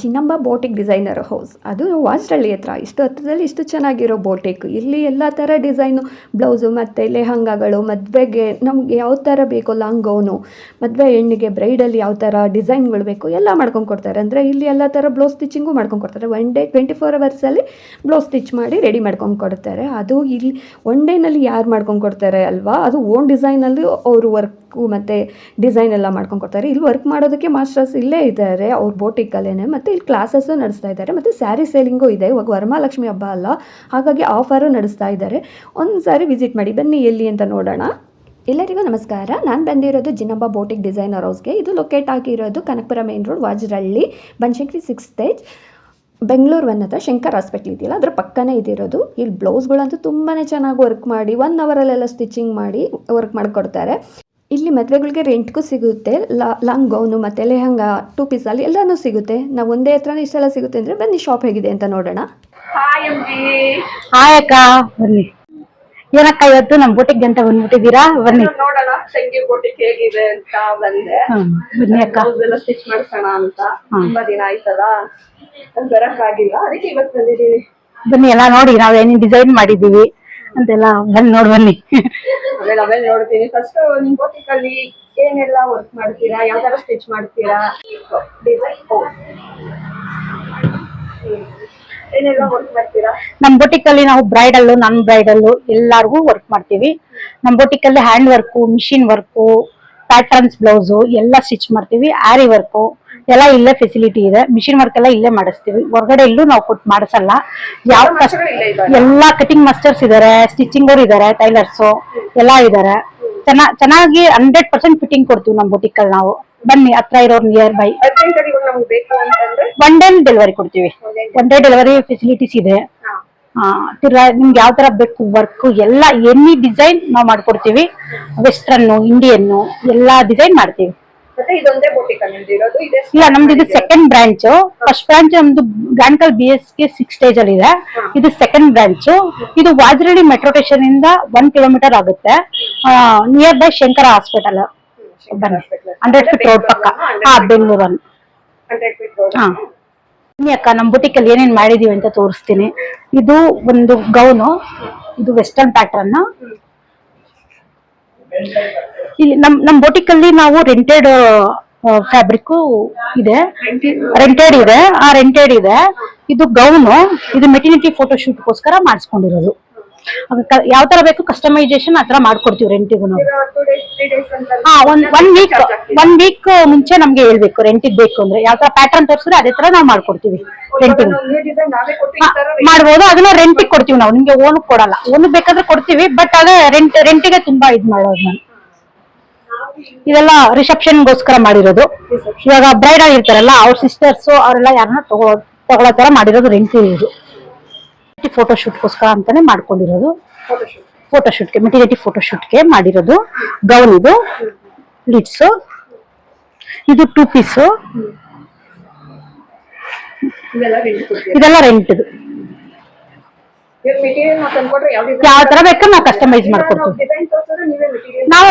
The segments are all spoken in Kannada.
ಜಿನಂಬ ಬೋಟಿಕ್ ಡಿಸೈನರ್ ಹೌಸ್ ಅದು ವಾಜರಳ್ಳಿ ಹತ್ರ ಇಷ್ಟು ಹತ್ರದಲ್ಲಿ ಇಷ್ಟು ಚೆನ್ನಾಗಿರೋ ಬೋಟಿಕ್. ಇಲ್ಲಿ ಎಲ್ಲ ಥರ ಡಿಸೈನು ಬ್ಲೌಸು ಮತ್ತು ಲೆಹಂಗಾಗಳು, ಮದುವೆಗೆ ನಮ್ಗೆ ಯಾವ ಥರ ಬೇಕೋ ಲಾಂಗ್ ಗೌನು, ಮದುವೆ ಹೆಣ್ಣಿಗೆ ಬ್ರೈಡಲ್ಲಿ ಯಾವ ಥರ ಡಿಸೈನ್ಗಳು ಬೇಕು ಎಲ್ಲ ಮಾಡ್ಕೊಂಡು ಕೊಡ್ತಾರೆ. ಅಂದರೆ ಇಲ್ಲಿ ಎಲ್ಲ ಥರ ಬ್ಲೌಸ್ ಸ್ಟಿಚಿಂಗು ಮಾಡ್ಕೊಂಡು ಕೊಡ್ತಾರೆ. 1 ಡೇ 24 ಅವರ್ಸಲ್ಲಿ ಬ್ಲೌಸ್ ಸ್ಟಿಚ್ ಮಾಡಿ ರೆಡಿ ಮಾಡ್ಕೊಂಡು ಕೊಡ್ತಾರೆ. ಅದು ಇಲ್ಲಿ 1 ಡೇನಲ್ಲಿ ಯಾರು ಮಾಡ್ಕೊಂಡು ಕೊಡ್ತಾರೆ ಅಲ್ವಾ, ಅದು ಓನ್ ಡಿಸೈನಲ್ಲಿ ಅವರು ವರ್ಕು ಮತ್ತು ಡಿಸೈನ್ ಎಲ್ಲ ಮಾಡ್ಕೊಂಡು ಕೊಡ್ತಾರೆ. ಇಲ್ಲಿ ವರ್ಕ್ ಮಾಡೋದಕ್ಕೆ ಮಾಸ್ಟರ್ಸ್ ಇಲ್ಲೇ ಇದ್ದಾರೆ ಅವ್ರ ಬೋಟಿಕಲ್ಲೇ. ಮತ್ತು ಇಲ್ಲಿ ಕ್ಲಾಸಸ್ಸು ನಡೆಸ್ತಾ ಇದ್ದಾರೆ ಮತ್ತು ಸ್ಯಾರಿ ಸೇಲಿಂಗು ಇದೆ. ಇವಾಗ ವರಮಹಾಲಕ್ಷ್ಮಿ ಹಬ್ಬ ಅಲ್ಲ, ಹಾಗಾಗಿ ಆಫರು ನಡೆಸ್ತಾ ಇದ್ದಾರೆ. ಒಂದು ಸಾರಿ ವಿಸಿಟ್ ಮಾಡಿ, ಬನ್ನಿ ಎಲ್ಲಿ ಅಂತ ನೋಡೋಣ. ಎಲ್ಲರಿಗೂ ನಮಸ್ಕಾರ. ನಾನು ಬಂದಿರೋದು ಜಿನಂಬ ಬೋಟಿಕ್ ಡಿಸೈನರ್ ಹೌಸ್ಗೆ. ಇದು ಲೊಕೇಟ್ ಆಗಿರೋದು Kanakapura main road, Vajarahalli, Banashankari 6th stage, Bengaluru 1 ಹತ್ರ ಶಂಕರ್ ಹಾಸ್ಪಿಟ್ಲ್ ಇದೆಯಲ್ಲ ಅದ್ರ ಪಕ್ಕನೇ ಇದಿರೋದು. ಇಲ್ಲಿ ಬ್ಲೌಸ್ಗಳಂತೂ ತುಂಬಾ ಚೆನ್ನಾಗಿ ವರ್ಕ್ ಮಾಡಿ 1 ಅವರಲ್ಲೆಲ್ಲ ಸ್ಟಿಚಿಂಗ್ ಮಾಡಿ ವರ್ಕ್ ಮಾಡಿಕೊಡ್ತಾರೆ. ಇಲ್ಲಿ ಮದುವೆಗಳಿಗೆ ರೆಂಟ್ಗೂ ಸಿಗುತ್ತೆ. ಲಾಂಗ್ ಗೌನು ಮತ್ತು ಲೆಹಂಗಾ 2 ಪೀಸಲ್ಲಿ ಎಲ್ಲನೂ ಸಿಗುತ್ತೆ. ನಾವು ಒಂದೇ ಹತ್ರನೇ ಇಷ್ಟೆಲ್ಲ ಸಿಗುತ್ತೆ ಅಂದರೆ ಬನ್ನಿ ಶಾಪ್ ಹೇಗಿದೆ ಅಂತ ನೋಡೋಣ. ಹಾಯ್ ಅಕ್ಕ, ಬನ್ನಿ. ಏನಕ್ಕ ಇವತ್ತು ನಮ್ಮ ಬೋಟಿಕ್ ಅಂತ ಬಂದ್ಬಿಟ್ಟಿದ್ದೀರಾ? ಬನ್ನಿ ನೋಡೋಣ ಸಂಗೀತ ಬೋಟಿಕ್ ಹೇಗಿದೆ ಅಂತ ಬಂದೆ. ಬನ್ನಿ ಅಕ್ಕ, ಎಲ್ಲ ಸ್ಟಿಚ್ ಮಾಡ್ಸೋಣ ಅಂತ. ತುಂಬಾ ದಿನ ಆಯ್ತದ ಬರಕ್ಕಾಗಿಲ್ಲ, ಅದಕ್ಕೆ ಇವತ್ತು ಬಂದಿದ್ದೀವಿ. ಬನ್ನಿ ಎಲ್ಲ ನೋಡಿ ನಾವ್ ಏನೇನ್ ಡಿಸೈನ್ ಮಾಡಿದೀವಿ ಅಂತೆಲ್ಲ ಬಂದ್ ನೋಡ್ ಬನ್ನಿ. ಆಮೇಲೆ ನೋಡ್ತೀನಿ. ಫಸ್ಟ್ ನಿಮ್ ಬೋಟಿಕ್ ಅಲ್ಲಿ ಏನೆಲ್ಲ ವರ್ಕ್ ಮಾಡ್ತೀರಾ, ಯಾವ ತರ ಸ್ಟಿಚ್ ಮಾಡ್ತೀರಾ, ಡಿಸೈನ್ ಏನೆಲ್ಲ ವರ್ಕ್ ಮಾಡ್ತೀರಾ? ನಮ್ ಬೋಟಿಕ್ ಅಲ್ಲಿ ನಾವು ಬ್ರೈಡಲ್, ನಾನ್ ಬ್ರೈಡಲ್ ಎಲ್ಲಾರ್ಗು ವರ್ಕ್ ಮಾಡ್ತೀವಿ. ನಮ್ ಬೋಟಿಕ್ ಅಲ್ಲಿ hand work, machine work, patterns blouse ಎಲ್ಲ ಸ್ಟಿಚ್ ಮಾಡ್ತೀವಿ. ಆರಿ ವರ್ಕ್ ಎಲ್ಲ ಇಲ್ಲೇ ಫೆಸಿಲಿಟಿ ಇದೆ. ಮಿಷಿನ್ ವರ್ಕ್ ಎಲ್ಲ ಇಲ್ಲೇ ಮಾಡಿಸ್ತೀವಿ, ಹೊರಗಡೆ ಎಲ್ಲೂ ನಾವು ಕೊಟ್ಟು ಮಾಡಿಸಲ್ಲ. ಯಾವ ಎಲ್ಲಾ ಕಟಿಂಗ್ ಮಾಸ್ಟರ್ಸ್ ಇದಾರೆ, ಸ್ಟಿಚಿಂಗ್ ಅವ್ರು ಇದಾರೆ, ಟೈಲರ್ಸ್ ಎಲ್ಲ ಇದಾರೆ. ಚೆನ್ನಾಗಿ 100% ಫಿಟ್ಟಿಂಗ್ ಕೊಡ್ತೀವಿ ನಮ್ ಬೋಟಿಕ್ ಅಲ್ಲಿ ನಾವು. ಬನ್ನಿ, ಹತ್ರ ಇರೋರು ನಿಯರ್ ಬೈ 1 ಡೇ ಡೆಲಿವರಿ ಕೊಡ್ತೀವಿ. 1 ಡೇ ಡೆಲಿವರಿ ಫೆಸಿಲಿಟೀಸ್ ಇದೆ. ನಿಮ್ಗೆ ಯಾವ ತರ ಬೇಕು ವರ್ಕ್ ಎಲ್ಲ ಎನಿ ಡಿಸೈನ್ ನಾವು ಮಾಡ್ಕೊಡ್ತೀವಿ. ವೆಸ್ಟರ್ನ್, ಇಂಡಿಯನ್ ಎಲ್ಲಾ ಡಿಸೈನ್ ಮಾಡ್ತೀವಿ. ಇಲ್ಲ, ನಮ್ದು ಇದು ಸೆಕೆಂಡ್ ಬ್ರಾಂಚ್. ಫಸ್ಟ್ ಬ್ರಾಂಚ್ ನಮ್ದು ಗಾಣಕಲ್ BSK 6th ಸ್ಟೇಜ್ ಅಲ್ಲಿ ಇದೆ. ಇದು ಸೆಕೆಂಡ್ ಬ್ರಾಂಚ್. ಇದು ವಾಜರಳ್ಳಿ ಮೆಟ್ರೋ ಸ್ಟೇಷನ್ ಇಂದ 1 ಕಿಲೋಮೀಟರ್ ಆಗುತ್ತೆ. Near by Shankara hospital, 100 feet road ಪಕ್ಕ. ಬೆಂಗಳೂರು. ಬನ್ನಿ ಅಕ್ಕ, ನಮ್ ಬುಟಿಕ್ ಅಲ್ಲಿ ಏನೇನ್ ಮಾಡಿದೀವಿ ಅಂತ ತೋರಿಸ್ತೀನಿ. ಇದು ಒಂದು ಗೌನು, ಇದು ವೆಸ್ಟರ್ನ್ ಪ್ಯಾಟರ್ನ್. ಇಲ್ಲಿ ನಮ್ ಬೊಟಿಕ್ ಅಲ್ಲಿ ನಾವು ರೆಂಟೆಡ್ ಫ್ಯಾಬ್ರಿಕ್ ಇದೆ, ರೆಂಟೆಡ್ ಇದೆ. ಇದು ಗೌನು, ಇದು ಮೆಟರ್ನಿಟಿ ಫೋಟೋ ಶೂಟ್ ಗೋಸ್ಕರ ಮಾಡಿಸ್ಕೊಂಡಿರೋದು. ಯಾವ ತರ ಬೇಕು ಕಸ್ಟಮೈಸೇಷನ್ ಆತರ ಮಾಡ್ಕೊಡ್ತೀವಿ ರೆಂಟಿಗೂ ನಾವು. ಒನ್ ವೀಕ್ ಮುಂಚೆ ನಮ್ಗೆ ಹೇಳ್ಬೇಕು ರೆಂಟಿಗೆ ಬೇಕು ಅಂದ್ರೆ. ಯಾವ ತರ ಪ್ಯಾಟರ್ನ್ ತೋರಿಸಿದ್ರೆ ಅದೇ ತರ ನಾವು ಮಾಡ್ಕೊಡ್ತೀವಿ. ರೆಂಟಿಗೆ ಮಾಡ್ಬೋದು, ಅದನ್ನ ರೆಂಟಿಗೆ ಕೊಡ್ತೀವಿ ನಾವು. ನಿಮ್ಗೆ ಓನ್ ಕೊಡಲ್ಲ. ಓನ್ ಬೇಕಾದ್ರೆ ಕೊಡ್ತೀವಿ, ಬಟ್ ಅದೇ ರೆಂಟಿಗೆ ತುಂಬಾ ಇದ್ ಮಾಡೋದು ನಾನು. ಇದೆಲ್ಲ ರಿಸೆಪ್ಷನ್ಗೋಸ್ಕರ ಮಾಡಿರೋದು. ಇವಾಗ ಬ್ರೈಡಲ್ ಇರ್ತಾರಲ್ಲ, ಅವ್ರ ಸಿಸ್ಟರ್ಸ್ ಅವರೆಲ್ಲ ಯಾರನ್ನ ತಗೊಳ್ಳೋ ತರ ಮಾಡಿರೋದು ರೆಂಟ್. ಇದು ಫೋಟೋ ಶೂಟ್ಗೋಸ್ಕರ ಅಂತಾನೆ ಮಾಡ್ಕೊಂಡಿರೋದು. ಫೋಟೋಶೂಟ್ಗೆ, ಮೆಟೀರಿಯಲ್ ಫೋಟೋಶೂಟ್ಗೆ ಮಾಡಿರೋದು ಗೌನ್. ಇದು ಲಿಡ್ಸ್, ಇದು 2 ಪೀಸ್. ಇದೆಲ್ಲ ರೆಂಟ್. ಯಾವ ತರ ಬೇಕಾದ್ರೆ ನಾವು ಕಸ್ಟಮೈಸ್ ಮಾಡ್ಕೊಡ್ತೀವಿ ನಾವು.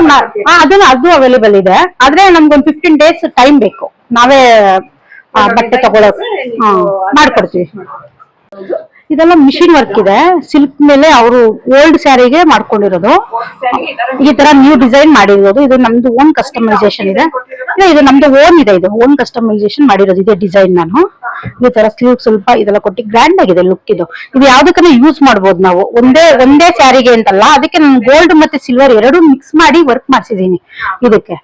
ಅದು ಅವೈಲೇಬಲ್ ಇದೆ, ಆದ್ರೆ ನಮ್ಗೊಂದು 15 days ಟೈಮ್ ಬೇಕು. ನಾವೇ ಬಟ್ಟೆ ತಗೊಳಕ್ ಮಾಡ್ಕೊಡ್ತೀವಿ. ಇದೆಲ್ಲ ಮಿಷಿನ್ ವರ್ಕ್ ಇದೆ. ಸಿಲ್ಕ್ ಮೇಲೆ ಅವರು ಓಲ್ಡ್ ಸ್ಯಾರಿಗೆ ಮಾಡ್ಕೊಂಡಿರೋದು. ಈ ತರ ನ್ಯೂ ಡಿಸೈನ್ ಮಾಡಿರೋದು. ಇದು ನಮ್ದು ಓನ್ ಕಸ್ಟಮೈಸೇಷನ್ ಇದೆ. ಇದು ನಮ್ದು ಓನ್ ಇದೆ. ಇದು ಓನ್ ಕಸ್ಟಮೈಸೇಷನ್ ಮಾಡಿರೋದು ಇದೆ ಡಿಸೈನ್. ನಾನು ಈ ತರ ಸ್ಲೀವ್ ಸ್ವಲ್ಪ ಇದೆಲ್ಲ ಕೊಟ್ಟು ಗ್ರ್ಯಾಂಡ್ ಆಗಿದೆ ಲುಕ್. ಇದು ಯಾವ್ದಕ್ಕೂ ಯೂಸ್ ಮಾಡ್ಬೋದು ನಾವು. ಒಂದೇ ಸ್ಯಾರಿಗೆ ಅಂತಲ್ಲ, ಅದಕ್ಕೆ ನಾನು ಗೋಲ್ಡ್ ಮತ್ತೆ ಸಿಲ್ವರ್ 2 ಮಿಕ್ಸ್ ಮಾಡಿ ವರ್ಕ್ ಮಾಡ್ಸಿದೀನಿ ಇದಕ್ಕೆ.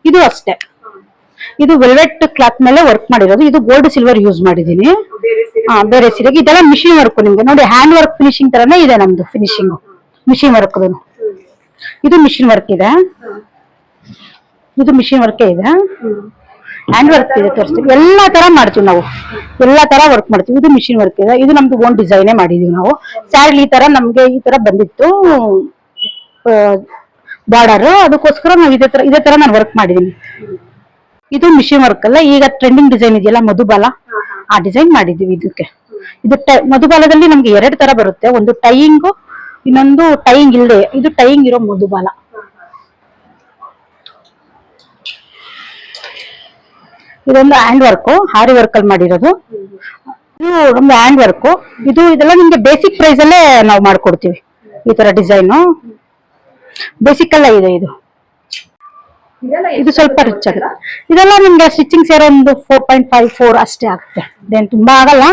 ಇದು ಅಷ್ಟೇ, ಇದು ವೆಲ್ವೆಟ್ ಕ್ಲಾತ್ ಮೇಲೆ ವರ್ಕ್ ಮಾಡಿರೋದು. ಇದು ಗೋಲ್ಡ್ ಸಿಲ್ವರ್ ಯೂಸ್ ಮಾಡಿದೀನಿ ಬೇರೆ ಸೀರೆಗೆ. ಇದೆಲ್ಲ ಮಿಷಿನ್ ವರ್ಕ್. ನಿಮ್ಗೆ ನೋಡಿ ಹ್ಯಾಂಡ್ ವರ್ಕ್ ಫಿನಿಶಿಂಗ್ ತರನೇ ಇದೆ ನಮ್ದು ಫಿನಿಶಿಂಗ್. ಮಿಷಿನ್ ವರ್ಕ್, ಇದು ಮಿಷಿನ್ ವರ್ಕ್ ಇದೆ. ಇದು ಮಿಷಿನ್ ವರ್ಕ್ ಇದೆ, ಹ್ಯಾಂಡ್ ವರ್ಕ್ ಇದೆ. ತೋರಿಸ್ತೀವಿ, ಎಲ್ಲಾ ತರ ಮಾಡ್ತೀವಿ ನಾವು. ಎಲ್ಲಾ ತರ ವರ್ಕ್ ಮಾಡ್ತೀವಿ. ಇದು ಮಿಷಿನ್ ವರ್ಕ್ ಇದೆ. ಇದು ನಮ್ದು ಓನ್ ಡಿಸೈನೇ ಮಾಡಿದೀವಿ ನಾವು. ಸ್ಯಾರಿ ಈ ತರ ನಮ್ಗೆ ಈ ತರ ಬಂದಿತ್ತು ಬಾರ್ಡರ್, ಅದಕ್ಕೋಸ್ಕರ ನಾವು ಇದೇ ತರ ನಾನು ವರ್ಕ್ ಮಾಡಿದೀನಿ. ಇದು ಮಿಷಿನ್ ವರ್ಕ್ ಅಲ್ಲ, ಈಗ ಟ್ರೆಂಡಿಂಗ್ ಡಿಸೈನ್ ಇದೆಯಲ್ಲ ಮಧುಬಾಲ, ಆ ಡಿಸೈನ್ ಮಾಡಿದೀವಿ ಇದಕ್ಕೆ. ಇದು ಮಧುಬಾಲದಲ್ಲಿ ನಮ್ಗೆ 2 ತರ ಬರುತ್ತೆ. ಒಂದು ಟೈಯಿಂಗ್, ಇನ್ನೊಂದು ಟೈಯಿಂಗ್ ಇಲ್ಲದೆ. ಇದು ಟೈಯಿಂಗ್ ಇರೋ ಮಧುಬಾಲ. ಇದೊಂದು ಹ್ಯಾಂಡ್ ವರ್ಕ್, ಹಾರಿ ವರ್ಕ್ ಅಲ್ಲಿ ಮಾಡಿರೋದು. ಇದು ನಮ್ದು ಹ್ಯಾಂಡ್ ವರ್ಕ್. ಇದೆಲ್ಲ ನಿಮ್ಗೆ ಬೇಸಿಕ್ ಪ್ರೈಸ್ ಅಲ್ಲೇ ನಾವು ಮಾಡ್ಕೊಡ್ತೀವಿ. ಈ ತರ ಡಿಸೈನು ಬೇಸಿಕ್ ಎಲ್ಲ ಇದೆ. ಇದು ಸ್ವಲ್ಪ ರಿಚ್ ಆಗುತ್ತೆ. ಇದೆಲ್ಲ ನಿಮ್ಗೆ ಸ್ಟಿಚಿಂಗ್ ಸೇರೋ ಒಂದು 4.54 ಅಷ್ಟೇ ಆಗುತ್ತೆ, ಇದೇನು ತುಂಬಾ ಆಗಲ್ಲ.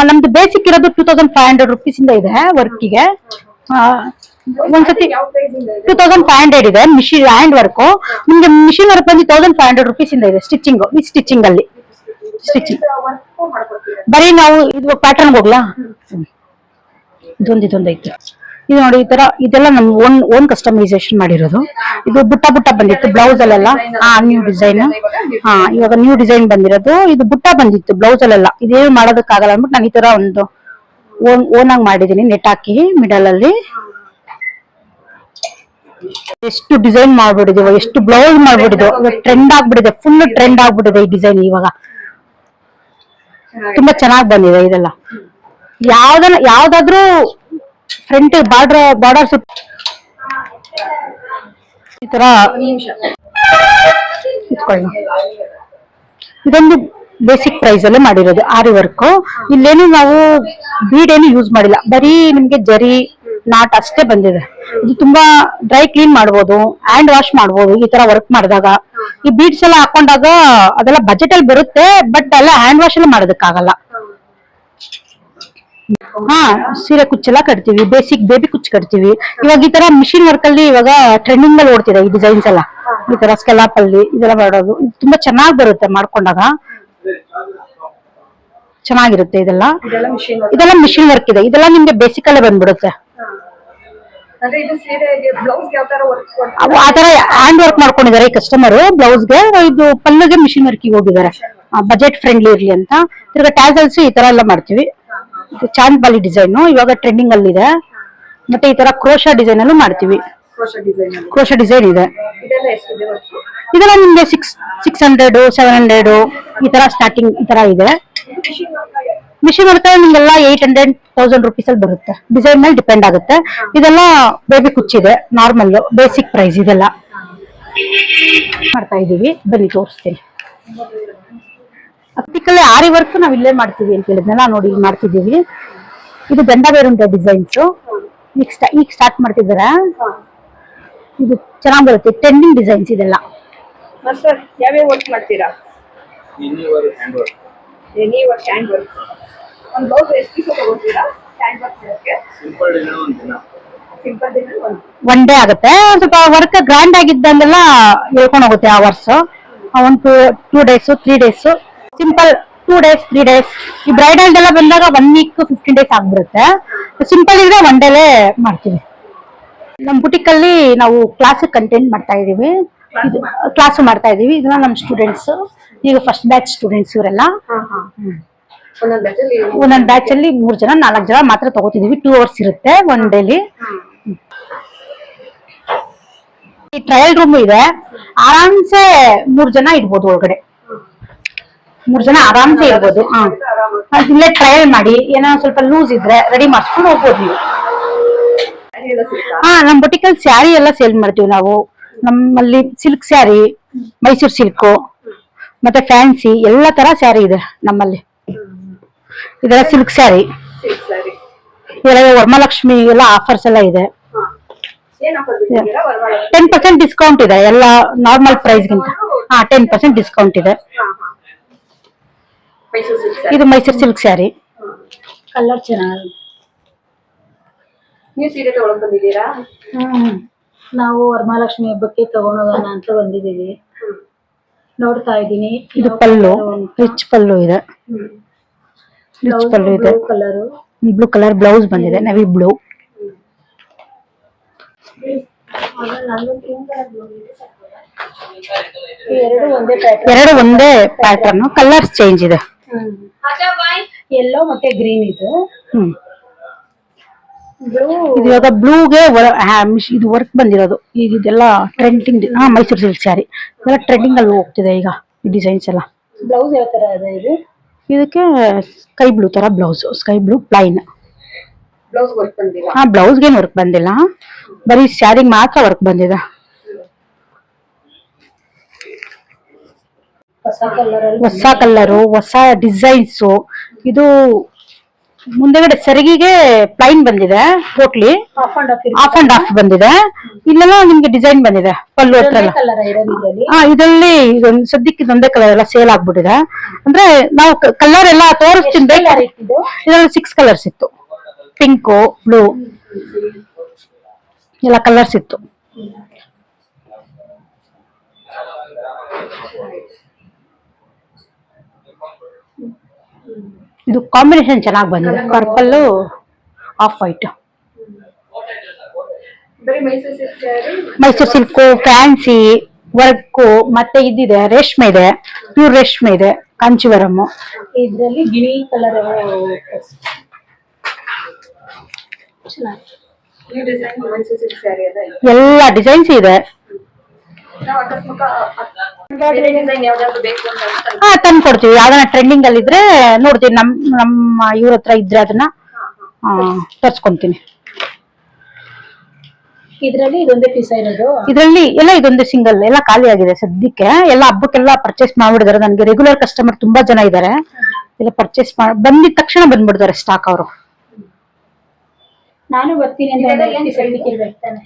ನಮ್ದು ಬೇಸಿಕ್ ಇರೋದು 2500 rupees ಇಂದ ಇದೆ ವರ್ಕಿಗೆ. ಒಂದ್ಸತಿ 2500 ಇದೆ ಮಿಷಿನ್ ಹ್ಯಾಂಡ್ ವರ್ಕ್. ನಿಮ್ಗೆ ಮಿಷಿನ್ ವರ್ಕ್ ಬಂದು 1500 rupees ಇಂದ ಇದೆ ಸ್ಟಿಚಿಂಗ್. ಈ ಸ್ಟಿಚಿಂಗ್ ಅಲ್ಲಿ ಬರೀ ನಾವು ಇದು ಪ್ಯಾಟರ್ನ್ ಹೋಗ್ಲಾ, ಇದೊಂದು ಐತೆ. ಇದು ನೋಡಿ, ಈ ತರ ಇದೆಲ್ಲ ನಮ್ ಓನ್ ಕಸ್ಟಮೈಸೇಷನ್ ಮಾಡಿರೋದು. ಇದು ಬುಟ್ಟ ಬಂದಿತ್ತು ಬ್ಲೌಸ್ ಅಲ್ಲೆಲ್ಲ. New design. ಇವಾಗ ನ್ಯೂ ಡಿಸೈನ್ ಬಂದಿರೋದು. ಇದು ಬುಟ್ಟ ಬಂದಿತ್ತು ಬ್ಲೌಸ್ ಅಲ್ಲೆಲ್ಲ. ಇದೇನು ಮಾಡೋದಕ್ಕಾಗಲ್ಲ ಅಂದ್ಬಿಟ್ಟು ನಾನು ಈ ತರ ಒಂದು ಓನ್ ಆಗಿ ಮಾಡಿದೀನಿ, ನೆಟ್ ಹಾಕಿ ಮಿಡಲ್ ಅಲ್ಲಿ. ಎಷ್ಟು ಡಿಸೈನ್ ಮಾಡ್ಬಿಟ್ಟಿದೀವ, ಎಷ್ಟು ಬ್ಲೌಸ್ ಮಾಡ್ಬಿಟ್ಟಿದ್ವು. ಟ್ರೆಂಡ್ ಆಗ್ಬಿಟ್ಟಿದೆ, ಫುಲ್ ಟ್ರೆಂಡ್ ಆಗ್ಬಿಟ್ಟಿದೆ ಈ ಡಿಸೈನ್ ಇವಾಗ. ತುಂಬಾ ಚೆನ್ನಾಗಿ ಬಂದಿದೆ ಇದೆಲ್ಲ. ಯಾವ್ದಾದ್ರೂ ಫ್ರಂಟ್ ಬಾರ್ಡರ್ ಈ ತರ ಇಟ್ಕೊಳ್ಳೋಣ. ಇದೊಂದು ಬೇಸಿಕ್ ಪ್ರೈಸ್ ಅಲ್ಲೇ ಮಾಡಿರೋದು ಆರಿ ವರ್ಕ್. ಇಲ್ಲೇನು ನಾವು ಬೀಡ್ ಏನು ಯೂಸ್ ಮಾಡಿಲ್ಲ, ಬರೀ ನಿಮ್ಗೆ ಜರಿ ನಾಟ್ ಅಷ್ಟೇ ಬಂದಿದೆ. ಇದು ತುಂಬಾ ಡ್ರೈ ಕ್ಲೀನ್ ಮಾಡ್ಬೋದು, ಹ್ಯಾಂಡ್ ವಾಶ್ ಮಾಡ್ಬೋದು ಈ ತರ ವರ್ಕ್ ಮಾಡಿದಾಗ. ಈ ಬೀಡ್ಸ್ ಎಲ್ಲ ಹಾಕೊಂಡಾಗ ಅದೆಲ್ಲ ಬಜೆಟ್ ಅಲ್ಲಿ ಬರುತ್ತೆ, ಬಟ್ ಎಲ್ಲ ಹ್ಯಾಂಡ್ ವಾಶ್ ಎಲ್ಲ ಮಾಡೋದಕ್ಕಾಗಲ್ಲ. ಸೀರೆ ಕುಚ್ಚೆಲ್ಲ ಕಟ್ತೀವಿ, ಬೇಸಿಕ್ ಬೇಬಿ ಕುಚ್ಚು ಕಟ್ತೀವಿ. ಇವಾಗ ಈ ತರ ಮಿಷಿನ್ ವರ್ಕ್ ಅಲ್ಲಿ ಇವಾಗ ಟ್ರೆಂಡಿಂಗ್ ಅಲ್ಲಿ ಓಡ್ತಿದೆ ಈ ಡಿಸೈನ್ಸ್ ಎಲ್ಲ. ಈ ತರ ಸ್ಕೆಲಾಪ್ ಅಲ್ಲಿ ಇದೆಲ್ಲ ಮಾಡೋದು ತುಂಬಾ ಚೆನ್ನಾಗಿ ಬರುತ್ತೆ, ಮಾಡ್ಕೊಂಡಾಗ ಚೆನ್ನಾಗಿರುತ್ತೆ. ಇದೆಲ್ಲ ಮಿಷಿನ್ ವರ್ಕ್ ಇದೆ. ಇದೆಲ್ಲ ನಿಮ್ಗೆ ಬೇಸಿಕ್ ಅಲ್ಲೇ ಬಂದ್ಬಿಡುತ್ತೆ. ಆತರ ಹ್ಯಾಂಡ್ ವರ್ಕ್ ಮಾಡ್ಕೊಂಡಿದ್ದಾರೆ ಈ ಕಸ್ಟಮರ್ ಬ್ಲೌಸ್ಗೆ. ಇದು ಪಲ್ಲುಗೆ ಮಿಷಿನ್ ವರ್ಕ್ ಹೋಗಿದ್ದಾರೆ, ಬಜೆಟ್ ಫ್ರೆಂಡ್ಲಿ ಇರ್ಲಿ ಅಂತ. ತಿರ್ಗಾ ಟ್ಯಾಸಲ್ಸ್ ಈ ತರ ಎಲ್ಲ ಮಾಡ್ತೀವಿ. ಚಾಂದ್ ಬಾಲಿ ಡಿಸೈನ್ ಇವಾಗ ಟ್ರೆಂಡಿಂಗ್ ಅಲ್ಲಿ ಇದೆ. ಮತ್ತೆ ಈ ತರ ಕ್ರೋಶಾ ಡಿಸೈನ್ ಅಲ್ಲೂ ಮಾಡ್ತೀವಿ. ಕ್ರೋಶಾ ಡಿಸೈನ್ ಇದೆ. ಇದೆಲ್ಲ ನಿಮ್ಗೆ 600 700 ಈ ತರ ಸ್ಟಾರ್ಟಿಂಗ್ ಈ ತರ ಇದೆ. ಮಿಷಿನ್ ವರ್ಕ್ ನಿಮ್ಗೆಲ್ಲ 800 1000 rupees ಅಲ್ಲಿ ಬರುತ್ತೆ. ಡಿಸೈನ್ ಮೇಲೆ ಡಿಪೆಂಡ್ ಆಗುತ್ತೆ. ಇದೆಲ್ಲ ಬೇಬಿ ಕುಚ್ಚಿದೆ, ನಾರ್ಮಲ್ ಬೇಸಿಕ್ ಪ್ರೈಸ್. ಇದೆಲ್ಲ ಮಾಡ್ತಾ ಇದೀವಿ, ಬನ್ನಿ ತೋರಿಸ್ತೀನಿ. ಅಪ್ಟಿಕಲ್ ಆರಿ ವರ್ಕ್ ನಾವ್ ಇಲ್ಲೇ ಮಾಡ್ತೀವಿ ಅಂತ ಹೇಳಿದ್ನಲ್ಲ, ನೋಡಿ ಇಲ್ಲಿ ಮಾಡ್ತಿದ್ದೀವಿ. ಇದು ಗಂಡ ಬೇರುಂಟೆ ಡಿಸೈನ್ಸ್ ಈಗ ಸ್ಟಾರ್ಟ್ ಮಾಡ್ತಿದ್ದಾರೆ. ಇದು ಚೆನ್ನಾಗಿ ಬರುತ್ತೆ, ಟ್ರೆಂಡಿಂಗ್ ಡಿಸೈನ್ಸ್ ಇದೆಲ್ಲ. ಯಾವ್ಯಾವ ವರ್ಕ್ ಮಾಡ್ತೀರಾ? Any work hand work. ಒಂದು ಬ್ಲೌಸ್ ಎಷ್ಟು ಪೀಸ್ ತಗೋತೀರಾ ಹ್ಯಾಂಡ್ ವರ್ಕ್ ಮಾಡೋಕೆ? ಸಿಂಪಲ್ ಡಿಸೈನ್ ಒನ್ ಡೇ ಆಗುತ್ತೆ. ಸ್ವಲ್ಪ ವರ್ಕ್ ಗ್ರ್ಯಾಂಡ್ ಆಗಿದ್ದಂಗೆಲ್ಲ ಹೇಳ್ಕೊಂಡು ಹೋಗುತ್ತೆ ಅವರ್ಸ್. ಒಂದು 2 days 3 days. Simple 2 days 3 days. ಈ ಬ್ರೈಡಲ್ ಎಲ್ಲ ಬಂದಾಗ 1 week 15 days ಆಗ್ಬಿಡುತ್ತೆ. ಸಿಂಪಲ್ ಇದ್ರೆ 1 day ಮಾಡ್ತೀವಿ. ನಮ್ಮ ಬುಟಿಕ್ ಅಲ್ಲಿ ನಾವು ಕ್ಲಾಸ್ ಕಂಟೆಂಟ್ ಮಾಡ್ತಾ ಇದೀವಿ, ಕ್ಲಾಸ್ ಮಾಡ್ತಾ ಇದೀವಿ. ಇದನ್ನ ನಮ್ಮ ಸ್ಟೂಡೆಂಟ್ಸ್, ಈಗ ಫಸ್ಟ್ ಬ್ಯಾಚ್ ಸ್ಟೂಡೆಂಟ್ಸ್ ಇವರೆಲ್ಲ. ಒಂದೊಂದು ಬ್ಯಾಚ್ ಅಲ್ಲಿ 3 ಜನ 4 ಜನ ಮಾತ್ರ ತಗೋತಿದೀವಿ. 2 hours ಇರುತ್ತೆ ಒನ್ ಡೇಲಿ. ಈ ಟ್ರಯಲ್ ರೂಮ್ ಇದೆ, ಆರಾಮ್ಸೆ 3 ಜನ ಇರ್ಬೋದು ಒಳಗಡೆ. 3 ಜನ ಆರಾಮ್ಸೆ ಇರ್ಬೋದು. ಇಲ್ಲೇ ಟ್ರಯಲ್ ಮಾಡಿ ಏನೋ ಸ್ವಲ್ಪ ಲೂಸ್ ಇದ್ರೆ ರೆಡಿ ಮಾಡ್ಸ್ಕೊಂಡು ಹೋಗ್ಬೋದು ನೀವು. ನಮ್ ಬುಟಿಕಲ್ಲಿ ಸ್ಯಾರಿ ಎಲ್ಲ ಸೇಲ್ ಮಾಡ್ತೀವಿ ನಾವು. ನಮ್ಮಲ್ಲಿ ಸಿಲ್ಕ್ ಸ್ಯಾರಿ, ಮೈಸೂರು ಸಿಲ್ಕ್, ಮತ್ತೆ ಫ್ಯಾನ್ಸಿ ಎಲ್ಲ ತರ ಸ್ಯಾರಿ ಇದೆ ನಮ್ಮಲ್ಲಿ. ಇದೆಲ್ಲ ಸಿಲ್ಕ್ ಸ್ಯಾರಿ, ಇದೆಲ್ಲ ವರಮಹಾಲಕ್ಷ್ಮಿ ಎಲ್ಲ ಆಫರ್ಸ್ ಎಲ್ಲ ಇದೆ. 10% ಡಿಸ್ಕೌಂಟ್ ಇದೆ ಎಲ್ಲ ನಾರ್ಮಲ್ ಪ್ರೈಸ್ಗಿಂತ. 10% ಡಿಸ್ಕೌಂಟ್ ಇದೆ. ಇದು ಮೈಸೂರು ಸಿಲ್ಕ್ ಸ್ಯಾರಿ, ಕಲರ್ ಚೆನ್ನಾಗಿ. ನೀವು ಸೀರೆ ತಗೊಳಕ್ ಬಂದಿದ್ದೀರಾ? ನಾವು ವರಮಹಾಲಕ್ಷ್ಮಿ ಹಬ್ಬಕ್ಕೆ ತಗೊಂಡೋಗೋಣ ಅಂತ ಬಂದಿದ್ದೀವಿ. ನೋಡ್ತಾ ಇದ್ದೀನಿ. ಇದು ಪಲ್ಲು, ರಿಚ್ ಪಲ್ಲು ಇದೆ. ರಿಚ್ ಪಲ್ಲು ಇದೆ, ಬ್ಲೂ ಕಲರ್ ಬ್ಲೌಸ್ ಬಂದಿದೆ, ನವಿ ಬ್ಲೂ. ಎರಡು ಒಂದೇ ಪ್ಯಾಟರ್ನ್, ಕಲರ್ಸ್ ಚೇಂಜ್ ಇದೆ. ಯೆಲ್ಲೋ ಮತ್ತೆ ಗ್ರೀನ್ ಇದು. ಇದು ಇವಾಗ ಬ್ಲೂಗೆ ಇದು ವರ್ಕ್ ಬಂದಿರೋದು. ಈಗ ಇದೆಲ್ಲ ಟ್ರೆಂಡಿಂಗ್. ಮೈಸೂರು ಸಿಲ್ಕ್ ಸ್ಯಾರಿ ಇದೆಲ್ಲ ಟ್ರೆಂಡಿಂಗ್ ಅಲ್ಲಿ ಹೋಗ್ತಿದೆ ಈಗ ಈ ಡಿಸೈನ್ಸ್ ಎಲ್ಲ. ಬ್ಲೌಸ್ ಯಾವ ತರ ಇದೆ ಇದು? ಇದಕ್ಕೆ ಸ್ಕೈ ಬ್ಲೂ ತರ blouse, sky blue plain. Blouse work ಬಂದಿಲ್ಲ? ಬ್ಲೌಸ್ಗೆ ವರ್ಕ್ ಬಂದಿಲ್ಲ, ಬರೀ ಸ್ಯಾರಿಗೆ ಮಾತ್ರ ವರ್ಕ್ ಬಂದಿದೆ. ಹೊಸ ಕಲರ್ ಅಲ್ಲಿ ಹೊಸ ಕಲರು, ಹೊಸ ಡಿಸೈನ್ಸು. ಇದು ಮುಂದೆಗಡೆ ಸೆರಗಿಗೆ ಪ್ಲೈನ್ ಬಂದಿದೆ, totally of and of and of ಬಂದಿದೆ. ಇಲ್ಲೆಲ್ಲ ನಿಮ್ಗೆ ಡಿಸೈನ್ ಬಂದಿದೆ ಪಲ್ಲು ಹತ್ರ ಎಲ್ಲ. ಕಲರ್ ಇರೋದು ಇದರಲ್ಲಿ. ಇದರಲ್ಲಿ ಇದೊಂದು ಸದ್ಯಕ್ಕೆ ಇದೊಂದೇ ಕಲರ್ ಎಲ್ಲ ಸೇಲ್ ಆಗ್ಬಿಟ್ಟಿದೆ. ಅಂದ್ರೆ ನಾವು ಕಲರ್ ಎಲ್ಲ ತೋರಿಸ್ತೀನಿ ಬೇಕು. ಇದು ಇದರಲ್ಲಿ 6 ಕಲರ್ಸ್ ಇತ್ತು, ಪಿಂಕು, ಬ್ಲೂ ಎಲ್ಲ ಕಲರ್ಸ್ ಇತ್ತು. ಇದು ಕಾಂಬಿನೇಷನ್ ಚೆನ್ನಾಗಿ ಬಂದಿದೆ, purple of white. Mysuru silk, fancy work, ಮತ್ತೆ ಇದಿದೆ ರೇಷ್ಮೆ ಇದೆ, ಪ್ಯೂರ್ ರೇಷ್ಮೆ ಇದೆ, ಕಾಂಚಿವರಂ. ಇದ್ರಲ್ಲಿ ಗಿಣಿ ಕಲರ್ ಎಲ್ಲ ಡಿಸೈನ್ಸ್ ಇದೆ. ತಂದು ಕೊಡ್ತೀವಿ. ಯಾವ್ದನ್ನ ಟ್ರೆಂಡಿಂಗ್ ಅಲ್ಲಿ ಇದ್ರೆ ನೋಡ್ತೀವಿ, ನಮ್ಮ ಇವ್ರ ಹತ್ರ ಇದ್ರೆ ಅದನ್ನ ತರ್ಸ್ಕೊಂತೀನಿ. ಇದ್ರಲ್ಲಿ ಇದೊಂದೇ ಪೀಸ್ ಇರೋದು. ಇದರಲ್ಲಿ ಎಲ್ಲ ಇದೊಂದೇ ಸಿಂಗಲ್, ಎಲ್ಲ ಖಾಲಿ ಆಗಿದೆ ಸದ್ಯಕ್ಕೆ. ಎಲ್ಲ ಹಬ್ಬಕ್ಕೆಲ್ಲ ಪರ್ಚೇಸ್ ಮಾಡ್ಬಿಡಿದಾರೆ. ನನ್ಗೆ ರೆಗ್ಯುಲರ್ ಕಸ್ಟಮರ್ ತುಂಬಾ ಜನ ಇದಾರೆ. ಎಲ್ಲ ಪರ್ಚೇಸ್ ಬಂದಿದ ತಕ್ಷಣ ಬಂದ್ಬಿಡ್ತಾರೆ ಸ್ಟಾಕ್ ಅವರು. ನಾನು ಬರ್ತೀನಿ ಅಂತ ತಾನೆ.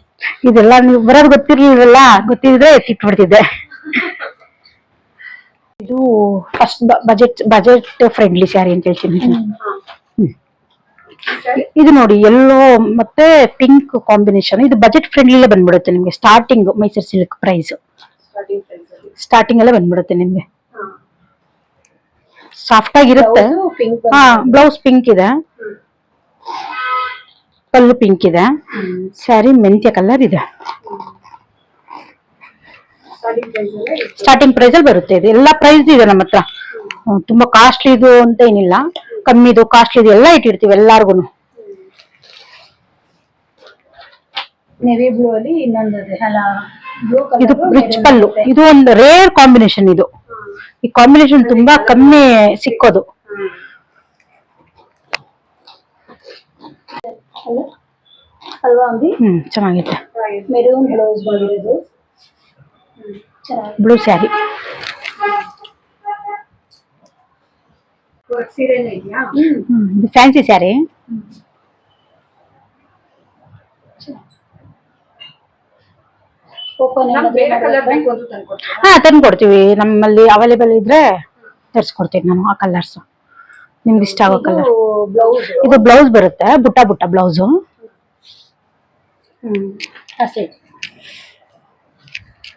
ಇದೆಲ್ಲ ನೀವು ಬರೋದು ಗೊತ್ತಿರ್ಲಿಲ್ವಲ್ಲ, ಗೊತ್ತಿದ್ರೆ ಎತ್ತಿಟ್ಬಿಡ್ತಿದ್ದೆ. ಇದು ಫಸ್ಟ್ ಬಜೆಟ್ ಫ್ರೆಂಡ್ಲಿ ಸ್ಯಾರಿ ಅಂತ ಹೇಳ್ತೀನಿ. ಇದು ನೋಡಿ ಎಲ್ಲೋ ಮತ್ತೆ ಪಿಂಕ್ ಕಾಂಬಿನೇಷನ್. ಇದು ಬಜೆಟ್ ಫ್ರೆಂಡ್ಲಿಲೇ ಬಂದ್ಬಿಡುತ್ತೆ ನಿಮ್ಗೆ. Starting Mysore silk price starting ಅಲ್ಲೇ ಬಂದ್ಬಿಡುತ್ತೆ ನಿಮ್ಗೆ. ಸಾಫ್ಟ್ ಆಗಿರುತ್ತೆ. ಬ್ಲೌಸ್ ಪಿಂಕ್ ಇದೆ, ಪಲ್ಲು ಪಿಂಕ್ ಇದೆ, ಸ್ಯಾರಿ ಮೆಂತ್ಯ ಕಲರ್ ಇದೆ. ಸ್ಟಾರ್ಟಿಂಗ್ ಪ್ರೈಸ್ ಅಲ್ಲಿ ಬರುತ್ತೆ. ಇದು ಎಲ್ಲ ಪ್ರೈಸ್ ಇದೆ ನಮ್ಮ ಹತ್ರ. ತುಂಬಾ ಕಾಸ್ಟ್ಲಿ ಇದು ಅಂತ ಏನಿಲ್ಲ, ಕಮ್ಮಿದು ಕಾಸ್ಟ್ಲಿ ಇದು ಎಲ್ಲ ಇಟ್ಟಿರ್ತೀವಿ ಎಲ್ಲಾರ್ಗು. ನೆವಿ ಬ್ಲೂ ಅಲ್ಲಿ ಇನ್ನೊಂದು ಇದು ರಿಚ್ ಪಲ್ಲು. ಇದು ಒಂದು ರೇರ್ ಕಾಂಬಿನೇಷನ್. ಇದು ಈ ಕಾಂಬಿನೇಷನ್ ತುಂಬಾ ಕಮ್ಮಿ ಸಿಕ್ಕೋದು. ಅಲ್ವಾ ಅಂಬಿ? ಚೆನ್ನಾಗಿದೆ. ಮೆರೂನ್ ಬ್ಲೌಸ್ ಬಂದಿರೋದು ಬ್ಲೂ ಸ್ಯಾರಿ. ಇದು ಫ್ಯಾನ್ಸಿ ಸ್ಯಾರಿ. ತಂದು ಕೊಡ್ತೀವಿ. ನಮ್ಮಲ್ಲಿ ಅವೈಲೇಬಲ್ ಇದ್ರೆ ತರಿಸ್ಕೊಡ್ತೀನಿ ನಾನು ಆ ಕಲರ್ಸ್. ನಿಮ್ಗೆ ಇಷ್ಟ ಆಗೋ ಕಲರ್. ಇದು ಬ್ಲೌಸ್ ಬರುತ್ತೆ, ಬುಟ್ಟ ಬುಟ್ಟ ಬ್ಲೌಸು.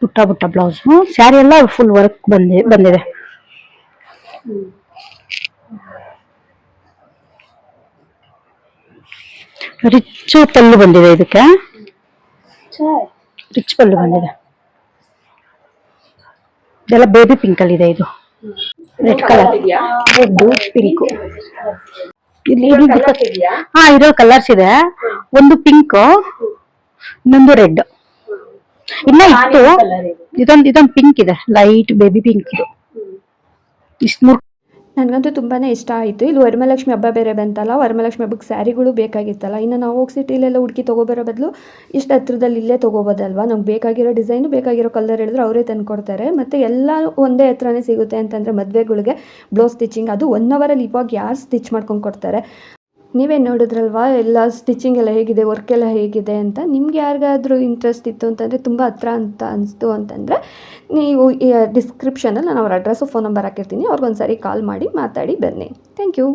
ಬುಟ್ಟ ಬುಟ್ಟ ಬ್ಲೌಸ್. ಸ್ಯಾರಿ ಎಲ್ಲ ಫುಲ್ ವರ್ಕ್ ಬಂದಿದೆ. ರಿಚ್ ಪಲ್ಲು ಬಂದಿದೆ. ಇದಕ್ಕೆ ರಿಚ್ ಪಲ್ಲು ಬಂದಿದೆ. ಇದೆಲ್ಲ ಬೇಬಿ ಪಿಂಕ್ ಅಲ್ಲಿ ಇದೆ. ಇದು ರೆಡ್ ಕಲರ್, ರೆಡ್ ಪಿಂಕ್. ಇಲ್ಲಿ ಇರೋ ಕಲರ್ಸ್ ಇದೆ. ಒಂದು ಪಿಂಕ್, ಇನ್ನೊಂದು ರೆಡ್. ಇನ್ನ ಇತ್ತು. ಇದೊಂದು ಪಿಂಕ್ ಇದೆ, ಲೈಟ್ ಬೇಬಿ ಪಿಂಕ್. ಇದು ಇಷ್ಟು ನನಗಂತೂ ತುಂಬಾ ಇಷ್ಟ ಆಯಿತು. ಇಲ್ಲಿ ವರಮಹಾಲಕ್ಷ್ಮಿ ಹಬ್ಬ ಬೇರೆ ಬಂತಲ್ಲ, ವರಮಹಾಲಕ್ಷ್ಮಿ ಹಬ್ಬಕ್ಕೆ ಸ್ಯಾರಿಗಳು ಬೇಕಾಗಿತ್ತಲ್ಲ. ಇನ್ನು ನಾವು ಹೋಗಿ ಸಿಟಿಲೆಲ್ಲ ಹುಡುಕಿ ತೊಗೊಬರೋ ಬದಲು ಇಷ್ಟು ಹತ್ರದಲ್ಲಿ ಇಲ್ಲೇ ತೊಗೋಬೋದಲ್ವಾ. ನಮ್ಗೆ ಬೇಕಾಗಿರೋ ಡಿಸೈನು ಬೇಕಾಗಿರೋ ಕಲರ್ ಹೇಳಿದ್ರೆ ಅವರೇ ತಂದು ಕೊಡ್ತಾರೆ. ಮತ್ತು ಎಲ್ಲ ಒಂದೇ ಹತ್ರನೇ ಸಿಗುತ್ತೆ ಅಂತಂದರೆ ಮದುವೆಗಳಿಗೆ ಬ್ಲೌಸ್ ಸ್ಟಿಚಿಂಗ್ ಅದು 1 ಅವರಲ್ಲಿ ಇವಾಗ ಯಾರು ಸ್ಟಿಚ್ ಮಾಡ್ಕೊಂಡು ಕೊಡ್ತಾರೆ. ನೀವೇ ನೋಡಿದ್ರಲ್ವಾ ಎಲ್ಲ ಸ್ಟಿಚಿಂಗ್ ಎಲ್ಲ ಹೇಗಿದೆ, ವರ್ಕ್ ಎಲ್ಲ ಹೇಗಿದೆ ಅಂತ. ನಿಮ್ಗೆ ಯಾರಿಗಾದ್ರೂ ಇಂಟ್ರೆಸ್ಟ್ ಇತ್ತು ಅಂತಂದರೆ, ತುಂಬ ಹತ್ರ ಅಂತ ಅನಿಸ್ತು ಅಂತಂದರೆ, ನೀವು ಈ ಡಿಸ್ಕ್ರಿಪ್ಷನಲ್ಲಿ ನಾನು ಅವ್ರ ಅಡ್ರೆಸ್ಸು ಫೋನ್ ನಂಬರ್ ಹಾಕಿರ್ತೀನಿ. ಅವ್ರಿಗೊಂದು ಸಾರಿ ಕಾಲ್ ಮಾಡಿ ಮಾತಾಡಿ ಬನ್ನಿ. Thank you.